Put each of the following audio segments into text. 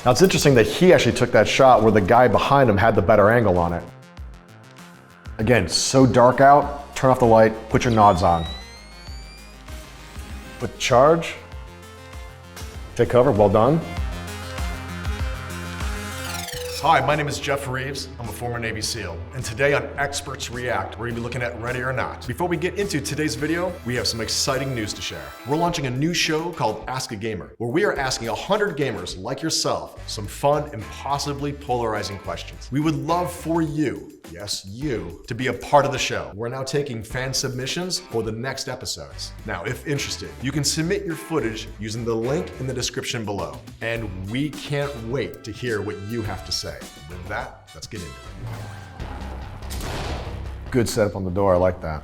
Now it's interesting that he actually took that shot where the guy behind him had the better angle on it. Again, so dark out, turn off the light, put your nods on. Put charge, take cover, well done. Hi, my name is Geoff Reeves. I'm a former Navy SEAL. And today on Experts React, we're gonna be looking at Ready or Not. Before we get into today's video, we have some exciting news to share. We're launching a new show called Ask a Gamer, where we are asking 100 gamers like yourself some fun and possibly polarizing questions. We would love for you, yes, you, to be a part of the show. We're now taking fan submissions for the next episodes. Now, if interested, you can submit your footage using the link in the description below. And we can't wait to hear what you have to say. With that, let's get into it. Good setup on the door, I like that.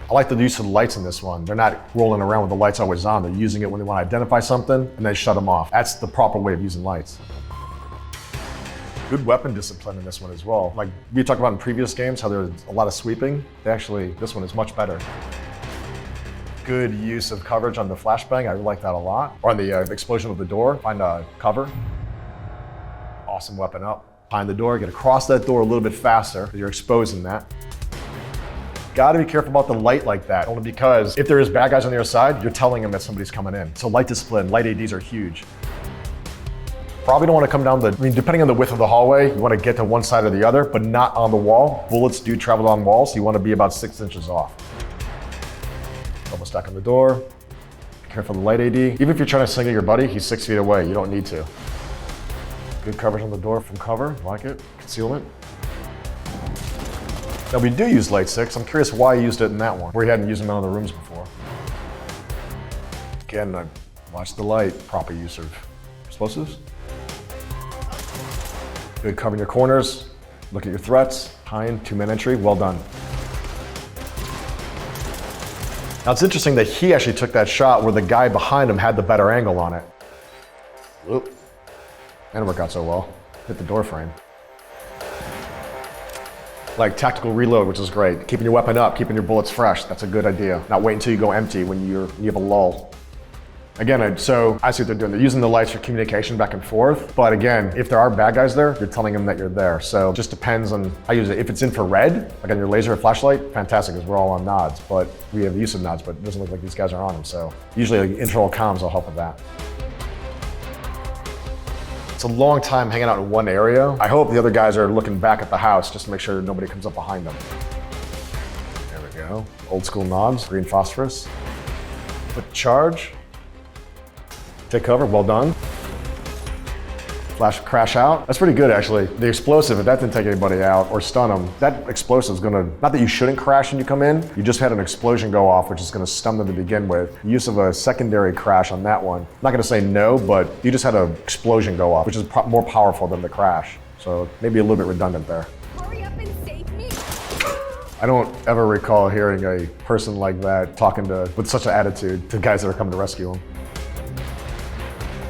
I like the use of the lights in this one. They're not rolling around with the lights always on. They're using it when they want to identify something and then shut them off. That's the proper way of using lights. Good weapon discipline in this one as well. Like we talked about in previous games, how there's a lot of sweeping. This one is much better. Good use of coverage on the flashbang. I really like that a lot. Or on the explosion of the door, find a cover. Awesome weapon up. Behind the door, get across that door a little bit faster because you're exposing that. Gotta be careful about the light like that, only because if there is bad guys on the other side, you're telling them that somebody's coming in. So light discipline, light ADs are huge. Probably don't want to come down depending on the width of the hallway, you want to get to one side or the other, but not on the wall. Bullets do travel on walls, so you want to be about 6 inches off. Double stack on the door. Be careful of the light AD. Even if you're trying to single your buddy, he's 6 feet away. You don't need to. Good coverage on the door from cover, like it. Concealment. Now we do use light 6. I'm curious why you used it in that one, where you hadn't used them in other rooms before. Again, watch the light. Proper use of explosives. Good covering your corners. Look at your threats. Behind, 2-man entry, well done. Now it's interesting that he actually took that shot where the guy behind him had the better angle on it. Oop. Didn't work out so well. Hit the door frame. Like tactical reload, which is great. Keeping your weapon up, keeping your bullets fresh, that's a good idea. Not wait until you go empty when you have a lull. Again, so I see what they're doing. They're using the lights for communication back and forth. But again, if there are bad guys there, you're telling them that you're there. So it just depends on how you use it. If it's infrared, like on your laser or flashlight, fantastic, because we're all on nods. But we have use of nods, but it doesn't look like these guys are on them. So usually like, internal comms will help with that. It's a long time hanging out in one area. I hope the other guys are looking back at the house just to make sure nobody comes up behind them. There we go. Old school nods, green phosphorus. Put charge. Take cover, well done. Flash crash out. That's pretty good actually. The explosive, if that didn't take anybody out or stun them, that explosive is gonna, not that you shouldn't crash when you come in, you just had an explosion go off, which is gonna stun them to begin with. Use of a secondary crash on that one. I'm not gonna say no, but you just had an explosion go off, which is more powerful than the crash. So maybe a little bit redundant there. Hurry up and save me. I don't ever recall hearing a person like that talking with such an attitude to guys that are coming to rescue them.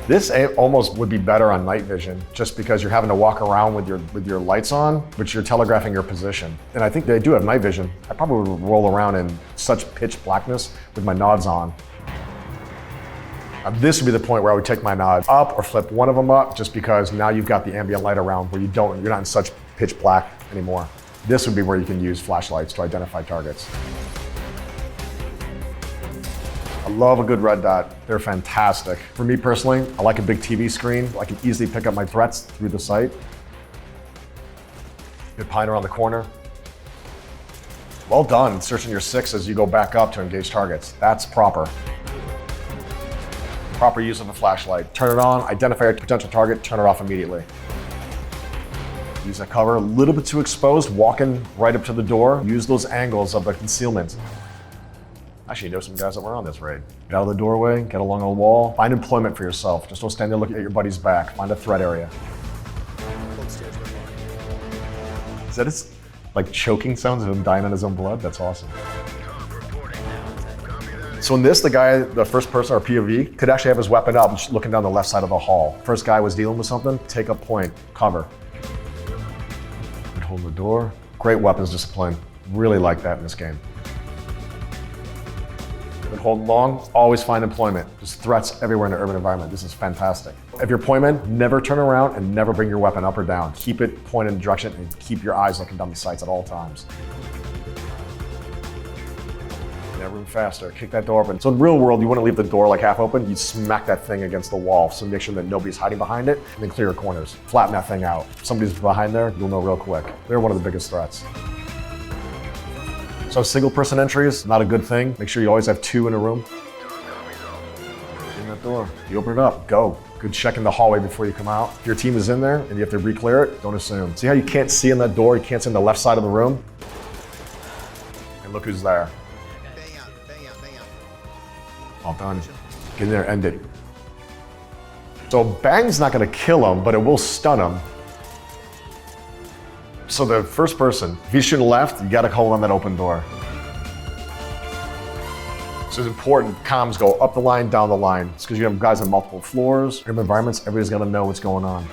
This almost would be better on night vision, just because you're having to walk around with your lights on, which you're telegraphing your position. And I think they do have night vision. I probably would roll around in such pitch blackness with my nods on. This would be the point where I would take my nods up or flip one of them up, just because now you've got the ambient light around where you're not in such pitch black anymore. This would be where you can use flashlights to identify targets. I love a good red dot. They're fantastic. For me personally, I like a big TV screen. I can easily pick up my threats through the sight. Good pine around the corner. Well done, searching your 6 as you go back up to engage targets. That's proper. Proper use of a flashlight. Turn it on, identify a potential target, turn it off immediately. Use that cover, a little bit too exposed, walking right up to the door. Use those angles of the concealment. Actually, you know some guys that were on this raid. Get out of the doorway, get along a wall, find employment for yourself. Just don't stand there looking at your buddy's back. Find a threat area. Is that his, like, choking sounds of him dying in his own blood? That's awesome. So in this, the first person, or POV, could actually have his weapon up, just looking down the left side of the hall. First guy was dealing with something, take a point, cover. Good hold the door. Great weapons discipline. Really like that in this game. Been holding long, always find employment. There's threats everywhere in an urban environment. This is fantastic. If you're pointman, never turn around and never bring your weapon up or down. Keep it pointed in the direction and keep your eyes looking down the sights at all times. Never move faster, kick that door open. So in the real world, you want to leave the door like half open, you smack that thing against the wall. So make sure that nobody's hiding behind it, and then clear your corners. Flatten that thing out. If somebody's behind there, you'll know real quick. They're one of the biggest threats. So single person entry is not a good thing. Make sure you always have 2 in a room. In that door, you open it up, go. Good check in the hallway before you come out. If your team is in there and you have to re-clear it, don't assume. See how you can't see in that door, you can't see in the left side of the room? And look who's there. All done. Get in there, end it. So bang's not gonna kill him, but it will stun him. So the first person, if he's shooting left, you gotta hold on that open door. So it's important, comms go up the line, down the line. It's because you have guys on multiple floors, urban environments, everybody's gonna know what's going on.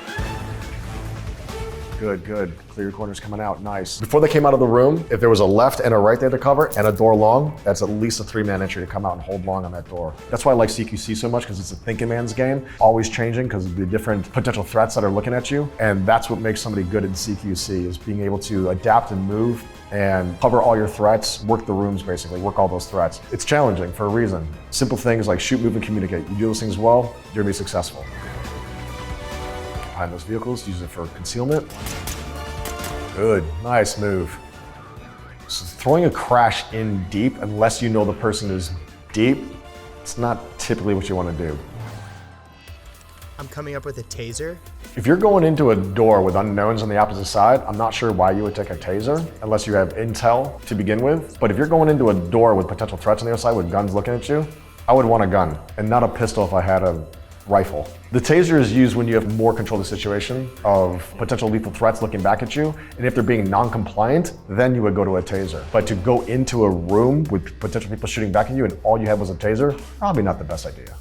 Good, good. Clear your corners coming out, nice. Before they came out of the room, if there was a left and a right there to cover and a door long, that's at least a 3-man entry to come out and hold long on that door. That's why I like CQC so much, because it's a thinking man's game, always changing because of the different potential threats that are looking at you. And that's what makes somebody good at CQC, is being able to adapt and move and cover all your threats, work the rooms basically, work all those threats. It's challenging for a reason. Simple things like shoot, move, and communicate. You do those things well, you're gonna be successful. Behind those vehicles, use it for concealment. Good, nice move. So throwing a crash in deep, unless you know the person is deep, it's not typically what you want to do. I'm coming up with a taser. If you're going into a door with unknowns on the opposite side, I'm not sure why you would take a taser, unless you have intel to begin with. But if you're going into a door with potential threats on the other side with guns looking at you, I would want a gun, and not a pistol if I had a rifle. The taser is used when you have more control of the situation of potential lethal threats looking back at you, and if they're being non-compliant, then you would go to a taser. But to go into a room with potential people shooting back at you and all you had was a taser, probably not the best idea.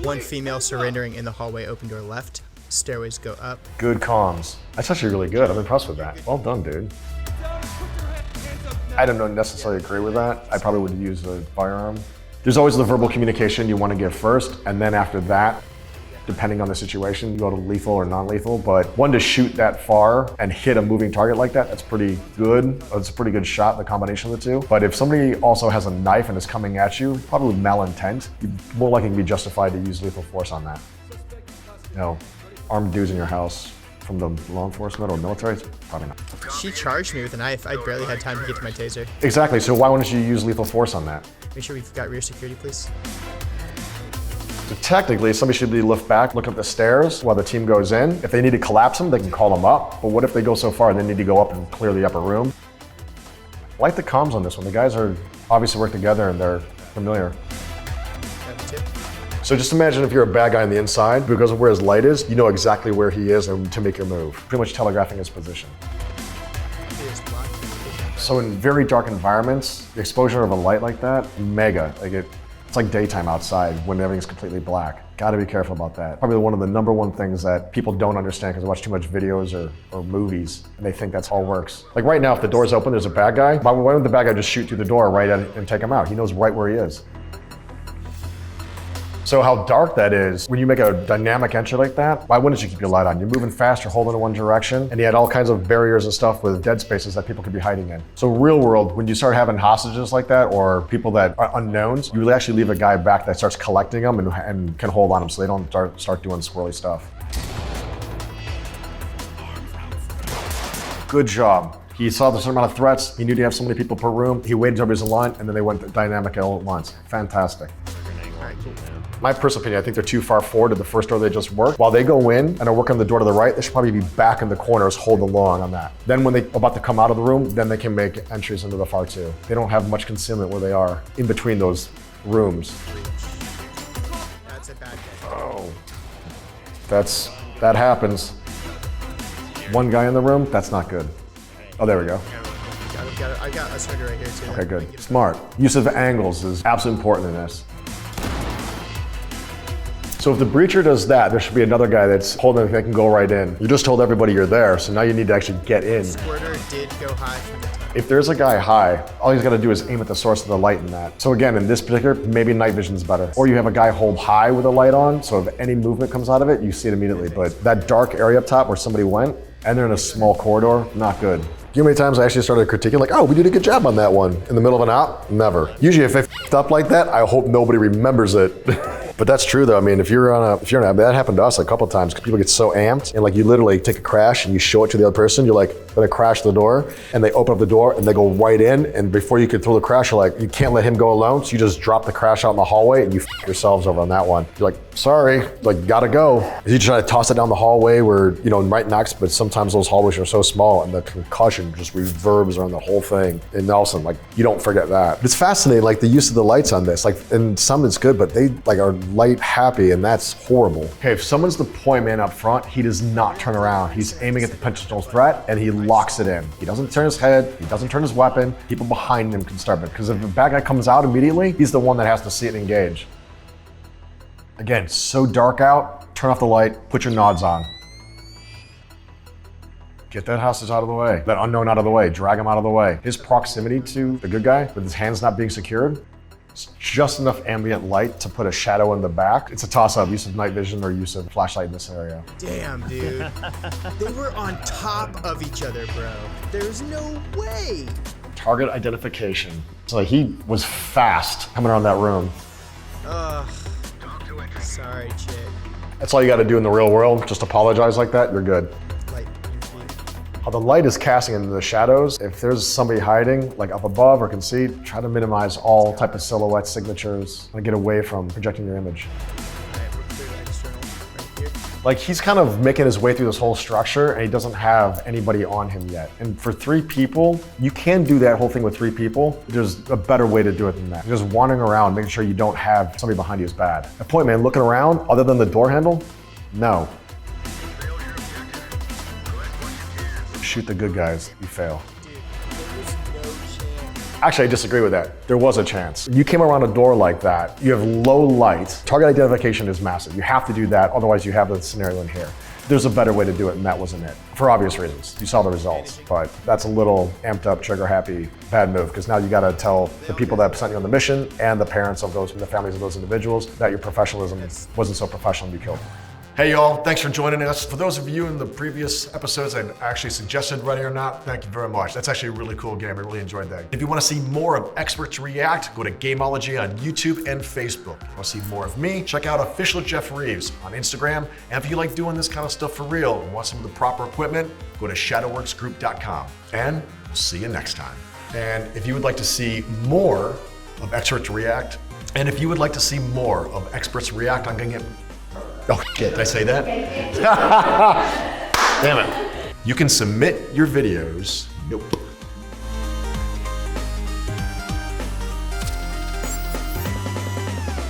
One female surrendering in the hallway, open door left. Stairways go up. Good comms. That's actually really good. I'm impressed with that. Well done, dude. I don't necessarily agree with that. I probably would use a firearm. There's always the verbal communication you want to give first, and then after that, depending on the situation, you go to lethal or non-lethal. But one, to shoot that far and hit a moving target like that, that's pretty good. It's a pretty good shot, the combination of the two. But if somebody also has a knife and is coming at you, probably with malintent, you're more likely to be justified to use lethal force on that. You know, armed dudes in your house from the law enforcement or military, probably not. She charged me with a knife. I barely had time to get to my taser. Exactly, so why wouldn't you use lethal force on that? Make sure we've got rear security, please. So technically, somebody should be lift back, look up the stairs while the team goes in. If they need to collapse them, they can call them up. But what if they go so far, they need to go up and clear the upper room? I like the comms on this one. The guys are obviously work together and they're familiar. So just imagine if you're a bad guy on the inside, because of where his light is, you know exactly where he is and to make your move. Pretty much telegraphing his position. So in very dark environments, the exposure of a light like that, mega. It's like daytime outside when everything's completely black. Gotta be careful about that. Probably one of the #1 things that people don't understand because they watch too much videos or movies and they think that's all works. Like right now, if the door's open, there's a bad guy, why wouldn't the bad guy just shoot through the door right at it and take him out? He knows right where he is. So how dark that is, when you make a dynamic entry like that, why wouldn't you keep your light on? You're moving fast, you're holding in one direction, and you had all kinds of barriers and stuff with dead spaces that people could be hiding in. So real world, when you start having hostages like that, or people that are unknowns, you actually leave a guy back that starts collecting them and can hold on them so they don't start doing squirrely stuff. Good job. He saw the certain amount of threats, he knew to have so many people per room, he waited until everybody's in line, and then they went dynamic all at once. Fantastic. My personal opinion, I think they're too far forward to the first door they just worked. While they go in and are working on the door to the right, they should probably be back in the corners, hold along on that. Then when they're about to come out of the room, then they can make entries into the far two. They don't have much concealment where they are in between those rooms. That's a bad guy. Oh, that happens. One guy in the room, that's not good. Oh, there we go. I got a swagger right here too. Okay, good. Smart. Use of angles is absolutely important in this. So if the breacher does that, there should be another guy that's holding, they can go right in. You just told everybody you're there, so now you need to actually get in. Squirter did go high from the time. If there's a guy high, all he's gotta do is aim at the source of the light in that. So again, in this particular, maybe night vision's better. Or you have a guy hold high with a light on, so if any movement comes out of it, you see it immediately. But that dark area up top where somebody went, and they're in a small corridor, not good. You know how many times I actually started critiquing, like, oh, we did a good job on that one. In the middle of an op? Never. Usually if I f***ed up like that, I hope nobody remembers it. But that's true though. I mean, if you're on a, that happened to us a couple of times, because people get so amped, and like you literally take a crash and you show it to the other person, you're like, gonna crash the door, and they open up the door and they go right in, and before you could throw the crash, you're like, you can't let him go alone, so you just drop the crash out in the hallway and you f*** yourselves over on that one. You're like, sorry, like, gotta go. You try to toss it down the hallway where, you know, right next, but sometimes those hallways are so small and the concussion just reverbs around the whole thing. And all of a sudden, like, you don't forget that. It's fascinating, like the use of the lights on this, like, and some it's good, but they like are light happy, and that's horrible. Okay, if someone's the point man up front, he does not turn around. He's aiming at the potential threat and he locks it in. He doesn't turn his head, he doesn't turn his weapon. People behind him can start it, because if a bad guy comes out immediately, he's the one that has to see it and engage. Again, so dark out, turn off the light, put your nods on. Get that hostage out of the way, that unknown out of the way, drag him out of the way. His proximity to the good guy, with his hands not being secured, it's just enough ambient light to put a shadow in the back. It's a toss-up, use of night vision or use of flashlight in this scenario. Damn, dude. They were on top of each other, bro. There's no way. Target identification. So he was fast coming around that room. Ugh. Sorry, chick. That's all you gotta do in the real world, just apologize like that, you're good. Light your feet. How the light is casting into the shadows, if there's somebody hiding, like up above or can see, try to minimize all type of silhouette signatures and get away from projecting your image. Alright, we're clear to external right here. Like he's kind of making his way through this whole structure and he doesn't have anybody on him yet. And for 3 people, you can do that whole thing with 3 people. There's a better way to do it than that. Just wandering around, making sure you don't have somebody behind you is bad. A point man looking around, other than the door handle, no. Shoot the good guys, you fail. Dude, there was no chance. Actually, I disagree with that. There was a chance. You came around a door like that, you have low light. Target identification is massive. You have to do that, otherwise you have the scenario in here. There's a better way to do it, and that wasn't it. For obvious reasons. You saw the results, but that's a little amped up, trigger happy, bad move, because now you gotta tell the people that sent you on the mission and the parents of those, the families of those individuals, that your professionalism wasn't so professional to be killed. Hey y'all, thanks for joining us. For those of you in the previous episodes I actually suggested Ready or Not, thank you very much. That's actually a really cool game, I really enjoyed that. If you wanna see more of Experts React, go to Gamology on YouTube and Facebook. If you wanna see more of me, check out Official Geoff Reeves on Instagram. And if you like doing this kind of stuff for real and want some of the proper equipment, go to shadowworksgroup.com. And we'll see you next time. And if you would like to see more of Experts React, and if you would like to see more of Experts React, I'm gonna get oh shit, did I say that? Damn it. You can submit your videos. Nope.